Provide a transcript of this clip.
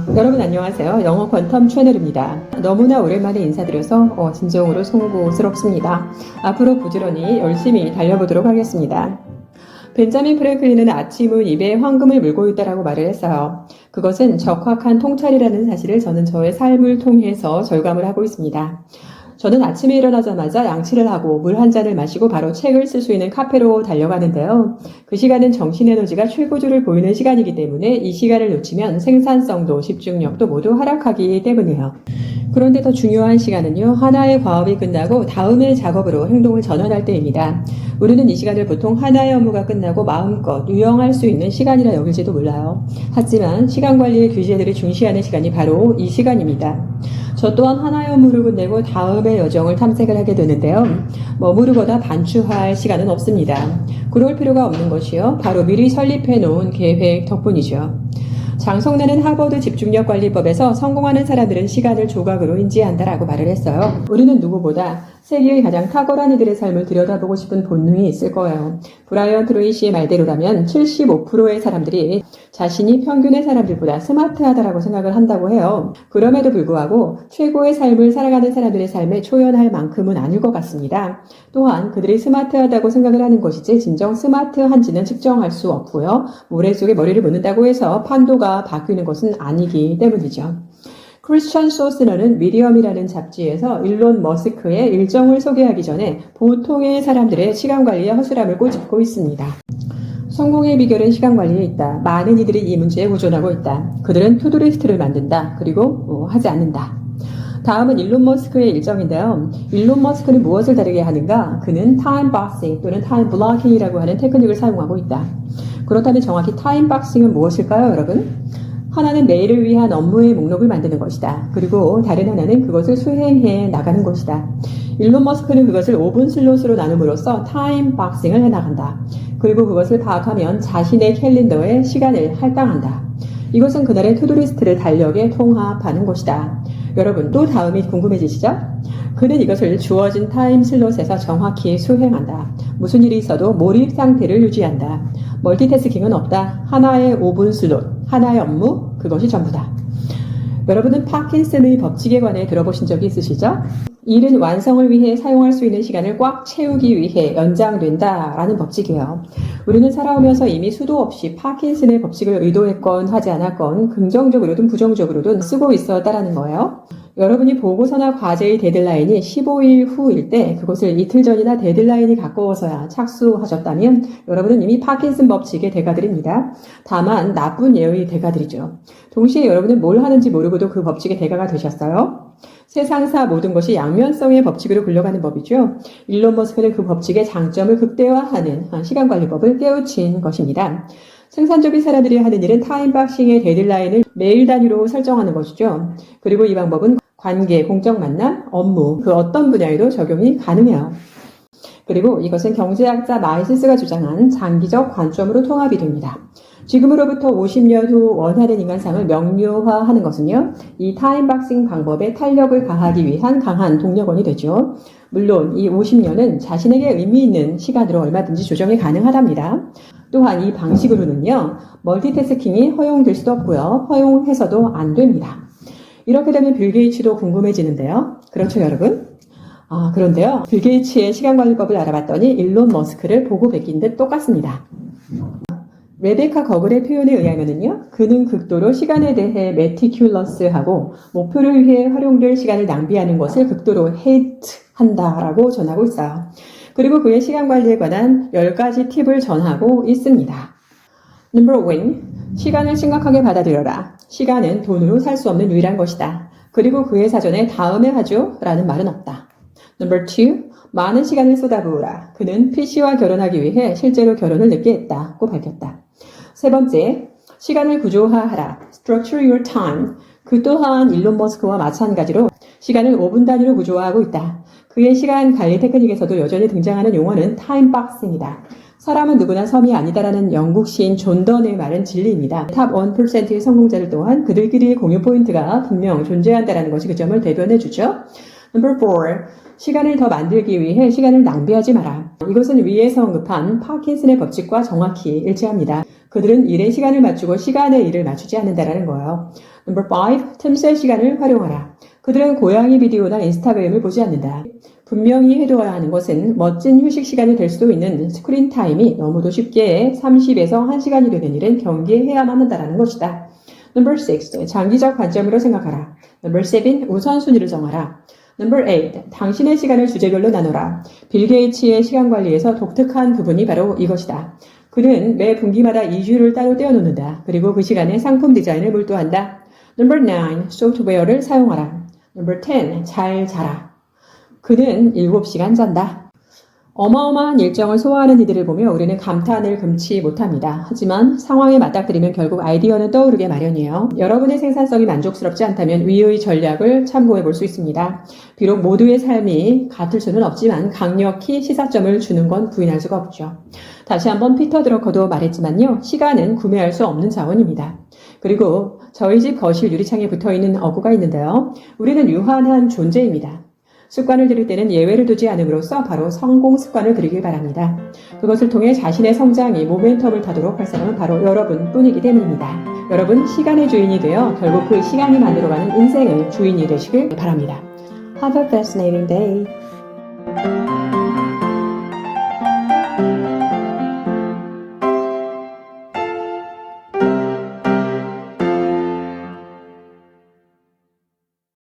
여러분 안녕하세요. 영어 퀀텀 채널입니다. 너무나 오랜만에 인사드려서 진정으로 송구스럽습니다. 앞으로 부지런히 열심히 달려보도록 하겠습니다. 벤자민 프랭클린은 아침 후 입에 황금을 물고 있다라고 말을 했어요. 그것은 적확한 통찰이라는 사실을 저는 저의 삶을 통해서 절감을 하고 있습니다. 저는 아침에 일어나자마자 양치를 하고 물 한 잔을 마시고 바로 책을 쓸 수 있는 카페로 달려가는데요. 그 시간은 정신에너지가 최고조를 보이는 시간이기 때문에 이 시간을 놓치면 생산성도 집중력도 모두 하락하기 때문이에요. 그런데 더 중요한 시간은요, 하나의 과업이 끝나고 다음의 작업으로 행동을 전환할 때입니다. 우리는 이 시간을 보통 하나의 업무가 끝나고 마음껏 유영할 수 있는 시간이라 여길지도 몰라요. 하지만 시간 관리의 규제들을 중시하는 시간이 바로 이 시간입니다. 저 또한 하나의 업무를 끝내고 다음의 여정을 탐색을 하게 되는데요. 머무르거나 반추할 시간은 없습니다. 그럴 필요가 없는 것이요, 바로 미리 설립해 놓은 계획 덕분이죠. 장성란은 하버드 집중력관리법에서 성공하는 사람들은 시간을 조각으로 인지한다라고 말을 했어요. 우리는 누구보다 세계의 가장 탁월한 이들의 삶을 들여다보고 싶은 본능이 있을 거예요. 브라이언 트레이시의 말대로라면 75%의 사람들이 자신이 평균의 사람들보다 스마트하다라고 생각을 한다고 해요. 그럼에도 불구하고 최고의 삶을 살아가는 사람들의 삶에 초연할 만큼은 아닐 것 같습니다. 또한 그들이 스마트하다고 생각을 하는 것이지 진정 스마트한지는 측정할 수 없고요. 모래 속에 머리를 묻는다고 해서 판도가 바뀌는 것은 아니기 때문이죠. 크리스천 소스너는 미디엄이라는 잡지에서 일론 머스크의 일정을 소개하기 전에 보통의 사람들의 시간관리에 허술함을 꼬집고 있습니다. 성공의 비결은 시간관리에 있다. 많은 이들이 이 문제에 의존하고 있다. 그들은 투두리스트를 만든다. 그리고 하지 않는다. 다음은 일론 머스크의 일정인데요. 일론 머스크는 무엇을 다르게 하는가? 그는 타임 박싱 또는 타임 블로킹이라고 하는 테크닉을 사용하고 있다. 그렇다면 정확히 타임 박싱은 무엇일까요, 여러분? 하나는 내일을 위한 업무의 목록을 만드는 것이다. 그리고 다른 하나는 그것을 수행해 나가는 것이다. 일론 머스크는 그것을 5분 슬롯으로 나눔으로써 타임 박싱을 해나간다. 그리고 그것을 파악하면 자신의 캘린더에 시간을 할당한다. 이것은 그날의 투두리스트를 달력에 통합하는 것이다. 여러분, 또 다음이 궁금해지시죠? 그는 이것을 주어진 타임 슬롯에서 정확히 수행한다. 무슨 일이 있어도 몰입 상태를 유지한다. 멀티태스킹은 없다. 하나의 5분 슬롯, 하나의 업무, 그것이 전부다. 여러분은 파킨슨의 법칙에 관해 들어보신 적이 있으시죠? 일은 완성을 위해 사용할 수 있는 시간을 꽉 채우기 위해 연장된다라는 법칙이에요. 우리는 살아오면서 이미 수도 없이 파킨슨의 법칙을 의도했건 하지 않았건 긍정적으로든 부정적으로든 쓰고 있었다라는 거예요. 여러분이 보고서나 과제의 데드라인이 15일 후일 때 그것을 이틀 전이나 데드라인이 가까워서야 착수하셨다면 여러분은 이미 파킨슨 법칙의 대가들입니다. 다만 나쁜 예의 대가들이죠. 동시에 여러분은 뭘 하는지 모르고도 그 법칙의 대가가 되셨어요. 세상사 모든 것이 양면성의 법칙으로 굴러가는 법이죠. 일론 머스크는 그 법칙의 장점을 극대화하는 시간관리법을 깨우친 것입니다. 생산적인 사람들이 하는 일은 타임박싱의 데드라인을 매일 단위로 설정하는 것이죠. 그리고 이 방법은 관계, 공적 만남, 업무, 그 어떤 분야에도 적용이 가능해요. 그리고 이것은 경제학자 마이스가 주장한 장기적 관점으로 통합이 됩니다. 지금으로부터 50년 후 원하는 인간상을 명료화하는 것은요, 이 타임박싱 방법에 탄력을 가하기 위한 강한 동력원이 되죠. 물론 이 50년은 자신에게 의미 있는 시간으로 얼마든지 조정이 가능하답니다. 또한 이 방식으로는요, 멀티태스킹이 허용될 수도 없고요, 허용해서도 안 됩니다. 이렇게 되면 빌 게이츠도 궁금해지는데요. 그렇죠, 여러분? 그런데요, 빌 게이츠의 시간관리법을 알아봤더니 일론 머스크를 보고 베낀 듯 똑같습니다. 레베카 거글의 표현에 의하면은요, 그는 극도로 시간에 대해 매티큘러스하고 목표를 위해 활용될 시간을 낭비하는 것을 극도로 헤이트한다라고 전하고 있어요. 그리고 그의 시간 관리에 관한 10가지 팁을 전하고 있습니다. Number 1. 시간을 심각하게 받아들여라. 시간은 돈으로 살 수 없는 유일한 것이다. 그리고 그의 사전에 다음에 하죠 라는 말은 없다. Number 2. 많은 시간을 쏟아부으라. 그는 PC와 결혼하기 위해 실제로 결혼을 늦게 했다고 밝혔다. 세 번째, 시간을 구조화하라. Structure your time. 그 또한 일론 머스크와 마찬가지로 시간을 5분 단위로 구조화하고 있다. 그의 시간 관리 테크닉에서도 여전히 등장하는 용어는 타임박스이다. 사람은 누구나 섬이 아니다라는 영국 시인 존 던의 말은 진리입니다. 탑 1%의 성공자들 또한 그들끼리의 공유 포인트가 분명 존재한다는 것이 그 점을 대변해주죠. Number 4. 시간을 더 만들기 위해 시간을 낭비하지 마라. 이것은 위에서 언급한 파킨슨의 법칙과 정확히 일치합니다. 그들은 일의 시간을 맞추고 시간의 일을 맞추지 않는다라는 거예요. Number 5. 틈새 시간을 활용하라. 그들은 고양이 비디오나 인스타그램을 보지 않는다. 분명히 해둬야 하는 것은 멋진 휴식 시간이 될 수도 있는 스크린 타임이 너무도 쉽게 30에서 1시간이 되는 일은 경계해야만 한다는 것이다. Number 6. 장기적 관점으로 생각하라. Number 7. 우선순위를 정하라. Number 8. 당신의 시간을 주제별로 나누라. 빌 게이츠의 시간 관리에서 독특한 부분이 바로 이것이다. 그는 매 분기마다 2주를 따로 떼어놓는다. 그리고 그 시간에 상품 디자인을 몰두한다. Number 9. 소프트웨어를 사용하라. Number 10. 잘 자라. 그는 7시간 잔다. 어마어마한 일정을 소화하는 이들을 보며 우리는 감탄을 금치 못합니다. 하지만 상황에 맞닥뜨리면 결국 아이디어는 떠오르게 마련이에요. 여러분의 생산성이 만족스럽지 않다면 위의 전략을 참고해 볼 수 있습니다. 비록 모두의 삶이 같을 수는 없지만 강력히 시사점을 주는 건 부인할 수가 없죠. 다시 한번 피터 드러커도 말했지만요. 시간은 구매할 수 없는 자원입니다. 그리고 저희 집 거실 유리창에 붙어있는 어구가 있는데요. 우리는 유한한 존재입니다. 습관을 들일 때는 예외를 두지 않음으로써 바로 성공 습관을 들이길 바랍니다. 그것을 통해 자신의 성장이 모멘텀을 타도록 할 사람은 바로 여러분뿐이기 때문입니다. 여러분 시간의 주인이 되어 결국 그 시간이 만들어가는 인생의 주인이 되시길 바랍니다. Have a fascinating day.